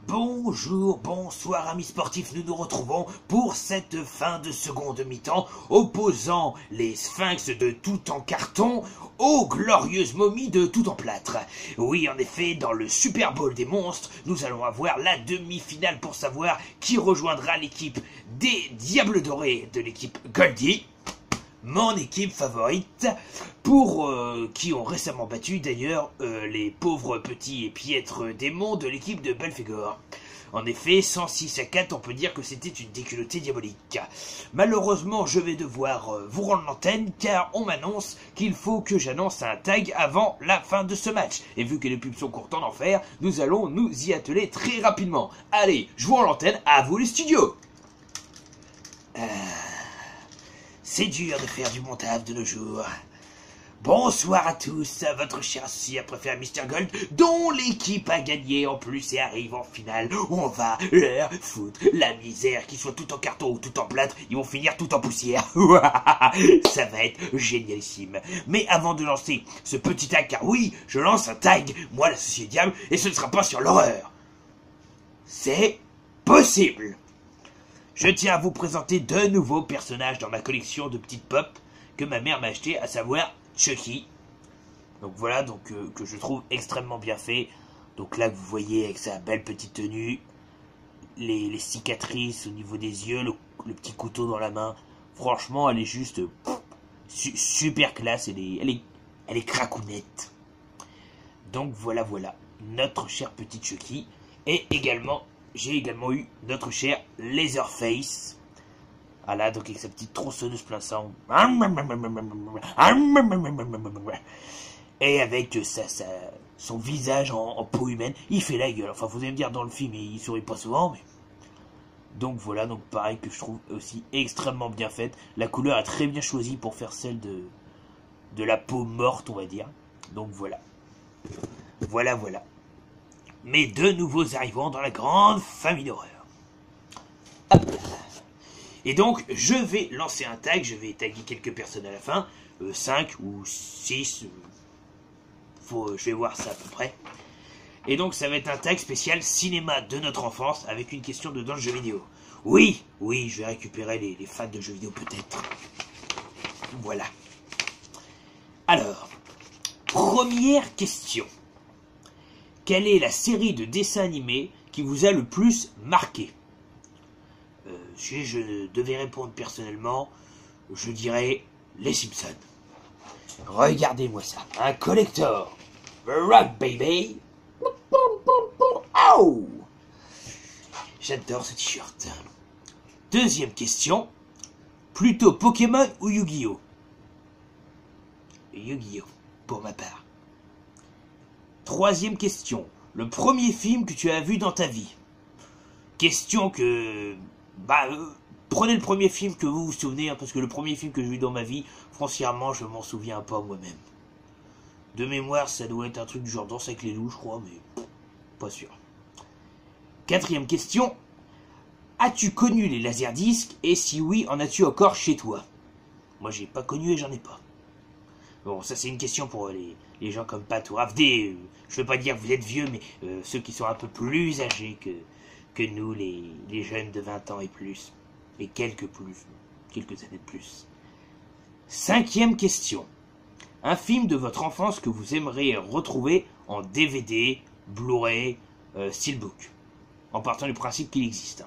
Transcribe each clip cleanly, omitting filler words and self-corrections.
Bonjour, bonsoir amis sportifs, nous nous retrouvons pour cette fin de seconde mi-temps opposant les sphinx de tout en carton aux glorieuses momies de tout en plâtre. Oui, en effet, dans le Super Bowl des monstres, nous allons avoir la demi-finale pour savoir qui rejoindra l'équipe des Diables Dorés de l'équipe Goldie, mon équipe favorite, pour qui ont récemment battu d'ailleurs les pauvres petits et piètres démons de l'équipe de Belphégor. En effet, 106 à 4, on peut dire que c'était une déculottée diabolique. Malheureusement, je vais devoir vous rendre l'antenne, car on m'annonce qu'il faut que j'annonce un tag avant la fin de ce match. Et vu que les pubs sont courtes en enfer, nous allons nous y atteler très rapidement. Allez, je vous rends l'antenne, à vous les studios. C'est dur de faire du montage de nos jours. Bonsoir à tous, votre cher associé préféré Mr Gold, dont l'équipe a gagné en plus et arrive en finale. On va leur foutre la misère, qu'ils soient tout en carton ou tout en plâtre, ils vont finir tout en poussière. Ça va être génialissime. Mais avant de lancer ce petit tag, car oui, je lance un tag, moi l'associé diable, et ce ne sera pas sur l'horreur. C'est possible. Je tiens à vous présenter deux nouveaux personnages dans ma collection de petites pop que ma mère m'a acheté, à savoir Chucky. Donc voilà, que je trouve extrêmement bien fait. Donc là, vous voyez avec sa belle petite tenue, les cicatrices au niveau des yeux, le petit couteau dans la main. Franchement, elle est juste super classe. Elle est cracounette. Donc voilà, notre cher petit Chucky. Et également, j'ai également eu notre cher Leatherface. Ah là, donc avec sa petite tronçonneuse plein sang. Et avec son visage en peau humaine. Il fait la gueule. Enfin, vous allez me dire, dans le film, il sourit pas souvent, mais... Donc voilà, donc pareil, que je trouve aussi extrêmement bien faite. La couleur est très bien choisie pour faire celle de la peau morte, on va dire. Donc voilà. Voilà. Mes deux nouveaux arrivants dans la grande famille d'horreur. Et donc, je vais lancer un tag, je vais taguer quelques personnes à la fin, 5 ou 6, je vais voir ça à peu près. Et donc, ça va être un tag spécial cinéma de notre enfance, avec une question dans le jeu vidéo. Oui, je vais récupérer les fans de jeux vidéo peut-être. Voilà. Alors, première question. Quelle est la série de dessins animés qui vous a le plus marqué? Si je devais répondre personnellement, je dirais les Simpsons. Regardez-moi ça, un collector. Rock baby. Oh, j'adore ce t-shirt. Deuxième question, plutôt Pokémon ou Yu-Gi-Oh? Yu-Gi-Oh, pour ma part. Troisième question. Le premier film que tu as vu dans ta vie. Question que... prenez le premier film que vous vous souvenez, hein, parce que le premier film que j'ai vu dans ma vie, foncièrement, je m'en souviens pas moi-même. De mémoire, ça doit être un truc du genre Danse avec les loups, je crois, mais pas sûr. Quatrième question. As-tu connu les laserdiscs, et si oui, en as-tu encore chez toi? Moi, j'ai pas connu et j'en ai pas. Bon, ça c'est une question pour les gens comme Pat ou Avdé. Je veux pas dire que vous êtes vieux, mais ceux qui sont un peu plus âgés que nous, les jeunes de 20 ans et plus. Et quelques années de plus. Cinquième question. Un film de votre enfance que vous aimeriez retrouver en DVD, Blu-ray, Steelbook. En partant du principe qu'il existe.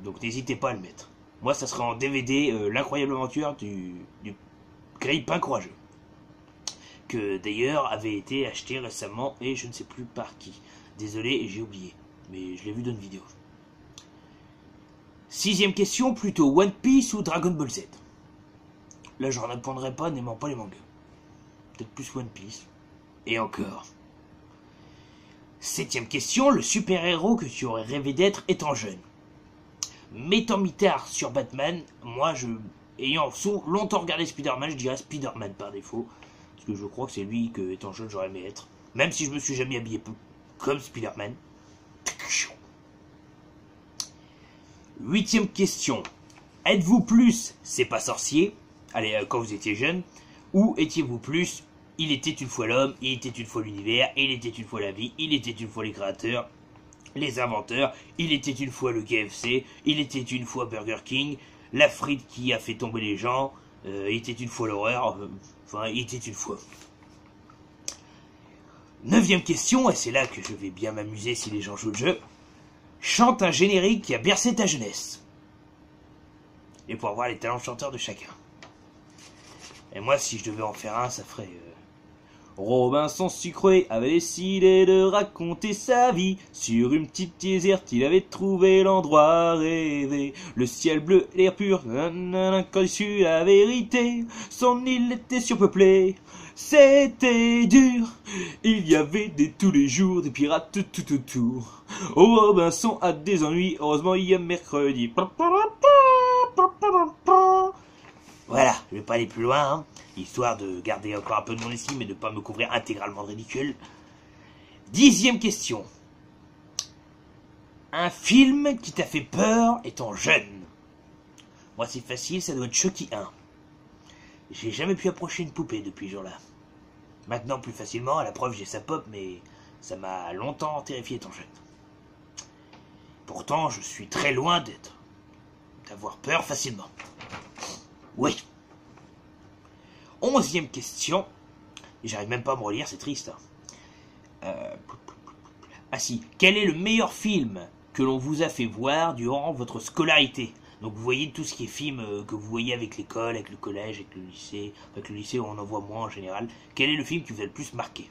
Donc n'hésitez pas à le mettre. Moi, ça sera en DVD, L'incroyable aventure du Grille-Pain courageux, que d'ailleurs avait été acheté récemment et je ne sais plus par qui. Désolé, j'ai oublié, mais je l'ai vu dans une vidéo. Sixième question, plutôt One Piece ou Dragon Ball Z? Là, je ne répondrai pas, n'aimant pas les mangas. Peut-être plus One Piece. Et encore. Septième question, le super-héros que tu aurais rêvé d'être étant jeune. Mettant mitard sur Batman, moi, ayant longtemps regardé Spider-Man, je dirais Spider-Man par défaut. Parce que je crois que c'est lui que, étant jeune, j'aurais aimé être. Même si je me suis jamais habillé comme Spider-Man. Huitième question. Êtes-vous plus C'est pas sorcier, allez, quand vous étiez jeune, ou étiez-vous plus Il était une fois l'homme, il était une fois l'univers, il était une fois la vie, il était une fois les créateurs, les inventeurs, il était une fois le KFC, il était une fois Burger King, la frite qui a fait tomber les gens, il était une fois l'horreur, enfin, il était une fois. 9e question, et c'est là que je vais bien m'amuser si les gens jouent le jeu. Chante un générique qui a bercé ta jeunesse. Et pour voir les talents chanteurs de chacun. Et moi, si je devais en faire un, ça ferait... Robinson Sucré avait décidé de raconter sa vie. Sur une petite déserte, il avait trouvé l'endroit rêvé. Le ciel bleu, l'air pur, quand il sut la vérité. Son île était surpeuplée, c'était dur. Il y avait tous les jours des pirates tout autour. Oh, Robinson a des ennuis, heureusement il y a mercredi. Voilà, je vais pas aller plus loin, hein, histoire de garder encore un peu de mon estime et de ne pas me couvrir intégralement de ridicule. 10e question. Un film qui t'a fait peur étant jeune. Moi c'est facile, ça doit être Chucky 1. J'ai jamais pu approcher une poupée depuis ce jour-là. Maintenant plus facilement, à la preuve j'ai sa pop, mais ça m'a longtemps terrifié étant jeune. Pourtant je suis très loin d'avoir peur facilement. Oui. 11e question. J'arrive même pas à me relire, c'est triste. Ah si. Quel est le meilleur film que l'on vous a fait voir durant votre scolarité? Donc vous voyez tout ce qui est film que vous voyez avec l'école, avec le collège, avec le lycée. Avec le lycée, on en voit moins en général. Quel est le film qui vous a le plus marqué?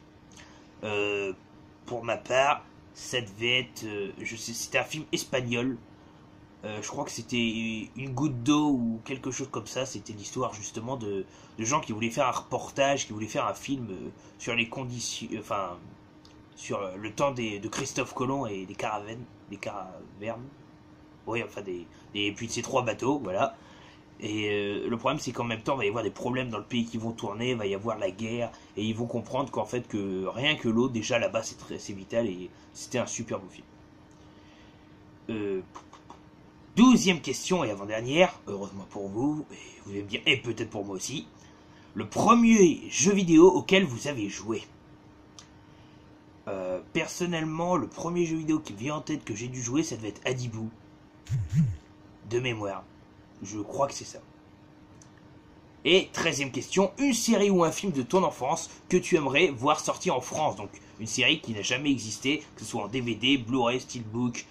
Pour ma part, ça devait être... c'était un film espagnol. Je crois que c'était Une goutte d'eau ou quelque chose comme ça. C'était l'histoire justement de gens qui voulaient faire un reportage, qui voulaient faire un film sur les conditions, enfin sur le temps de Christophe Colomb et des caravanes, oui, enfin et puis de ces 3 bateaux, voilà. Et le problème c'est qu'en même temps il va y avoir des problèmes dans le pays qui vont tourner, il va y avoir la guerre et ils vont comprendre qu'en fait que rien que l'eau déjà là-bas c'est vital et c'était un super beau film. 12e question et avant-dernière, heureusement pour vous, et vous allez me dire, et peut-être pour moi aussi, le premier jeu vidéo auquel vous avez joué. Personnellement, le premier jeu vidéo qui me vient en tête que j'ai dû jouer, ça devait être Adibou. De mémoire. Je crois que c'est ça. Et 13e question, une série ou un film de ton enfance que tu aimerais voir sortir en France. Donc une série qui n'a jamais existé, que ce soit en DVD, Blu-ray, Steelbook,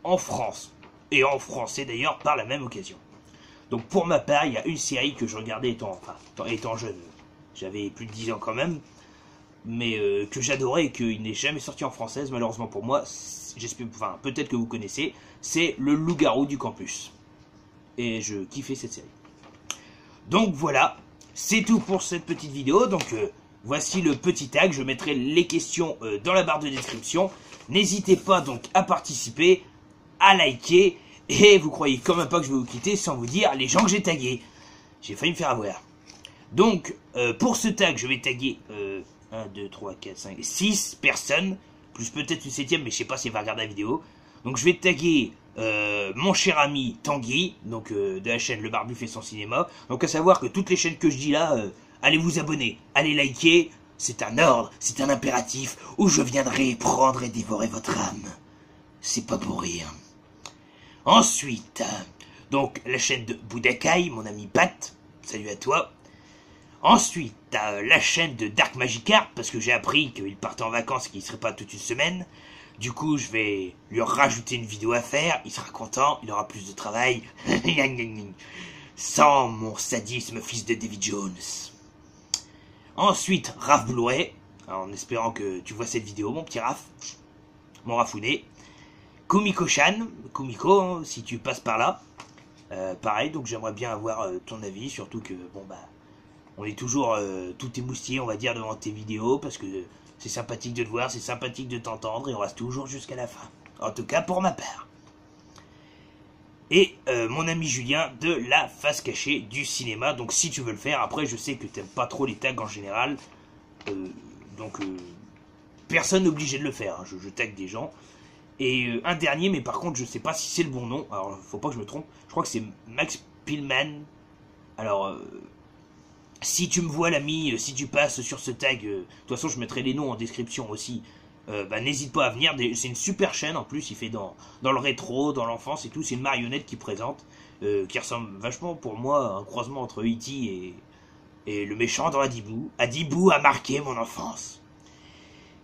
en France. Et en français d'ailleurs par la même occasion. Donc pour ma part, il y a une série que je regardais étant jeune. J'avais plus de 10 ans quand même. Mais que j'adorais et qu'il n'est jamais sorti en française, malheureusement pour moi. J'espère, enfin peut-être que vous connaissez. C'est Le Loup-garou du campus. Et je kiffais cette série. Donc voilà, c'est tout pour cette petite vidéo. Donc voici le petit tag. Je mettrai les questions dans la barre de description. N'hésitez pas donc à participer, à liker, et vous croyez quand même pas que je vais vous quitter sans vous dire les gens que j'ai tagués. J'ai failli me faire avoir. Donc, pour ce tag, je vais taguer 1, 2, 3, 4, 5, 6 personnes, plus peut-être une 7ème, mais je sais pas si elle va regarder la vidéo. Donc je vais taguer mon cher ami Tanguy, donc de la chaîne Le Barbu fait son cinéma. Donc à savoir que toutes les chaînes que je dis là, allez vous abonner, allez liker, c'est un ordre, c'est un impératif, ou je viendrai prendre et dévorer votre âme. C'est pas pour rire. Ensuite, donc la chaîne de Boudakai, mon ami Pat, salut à toi. Ensuite, la chaîne de Dark Magikarp, parce que j'ai appris qu'il partait en vacances et qu'il ne serait pas toute une semaine. Du coup, je vais lui rajouter une vidéo à faire, il sera content, il aura plus de travail. Sans mon sadisme, fils de Davy Jones. Ensuite, Raph Blu-ray, en espérant que tu vois cette vidéo, mon petit Raph, mon Rafounet. Kumiko-chan, Kumiko, hein, si tu passes par là. Pareil, donc j'aimerais bien avoir ton avis, surtout que, bon bah, on est toujours tout émoustillé, on va dire, devant tes vidéos, parce que c'est sympathique de te voir, c'est sympathique de t'entendre, et on reste toujours jusqu'à la fin. En tout cas, pour ma part. Et mon ami Julien de la face cachée du cinéma, donc si tu veux le faire, après je sais que t'aimes pas trop les tags en général, donc personne n'est obligé de le faire, hein, je tag des gens. Et un dernier, mais par contre je sais pas si c'est le bon nom, alors faut pas que je me trompe, je crois que c'est Max Pillman. Alors si tu me vois l'ami, si tu passes sur ce tag, de toute façon je mettrai les noms en description aussi, bah, n'hésite pas à venir. C'est une super chaîne en plus. Il fait dans le rétro, dans l'enfance et tout. C'est une marionnette qui présente, qui ressemble vachement pour moi à un croisement entre E.T. et le méchant dans Adibou. Adibou a marqué mon enfance.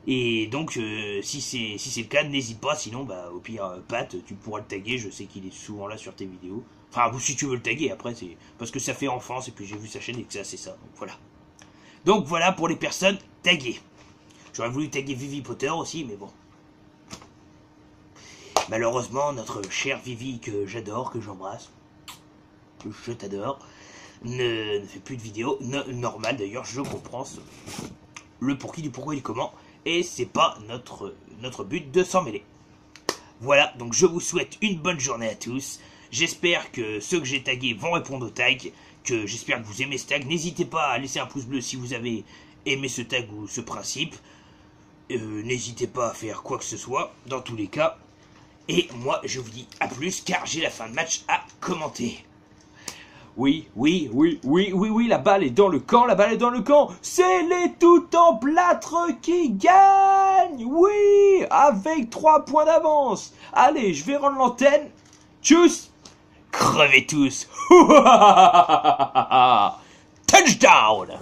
Et donc, si c'est le cas, n'hésite pas. Sinon, bah, au pire, Pat, tu pourras le taguer. Je sais qu'il est souvent là sur tes vidéos. Enfin, si tu veux le taguer, après, c'est parce que ça fait enfance. Et puis, j'ai vu sa chaîne et que c'est assez ça. Donc, voilà. Donc, voilà pour les personnes taguées. J'aurais voulu taguer Vivi Potter aussi, mais bon. Malheureusement, notre chère Vivi, que j'adore, que j'embrasse, je t'adore, ne fait plus de vidéos. Normal, d'ailleurs, je comprends le pour qui, du pourquoi et du comment. Et c'est pas notre but de s'en mêler. Voilà, donc je vous souhaite une bonne journée à tous. J'espère que ceux que j'ai tagués vont répondre au tag, que j'espère que vous aimez ce tag. N'hésitez pas à laisser un pouce bleu si vous avez aimé ce tag ou ce principe. N'hésitez pas à faire quoi que ce soit, dans tous les cas. Et moi, je vous dis à plus, car j'ai la fin de match à commenter. Oui, la balle est dans le camp, c'est les tout en plâtre qui gagnent. Oui, avec 3 points d'avance. Allez, je vais rendre l'antenne. Tchuss. Crevez tous. Touchdown.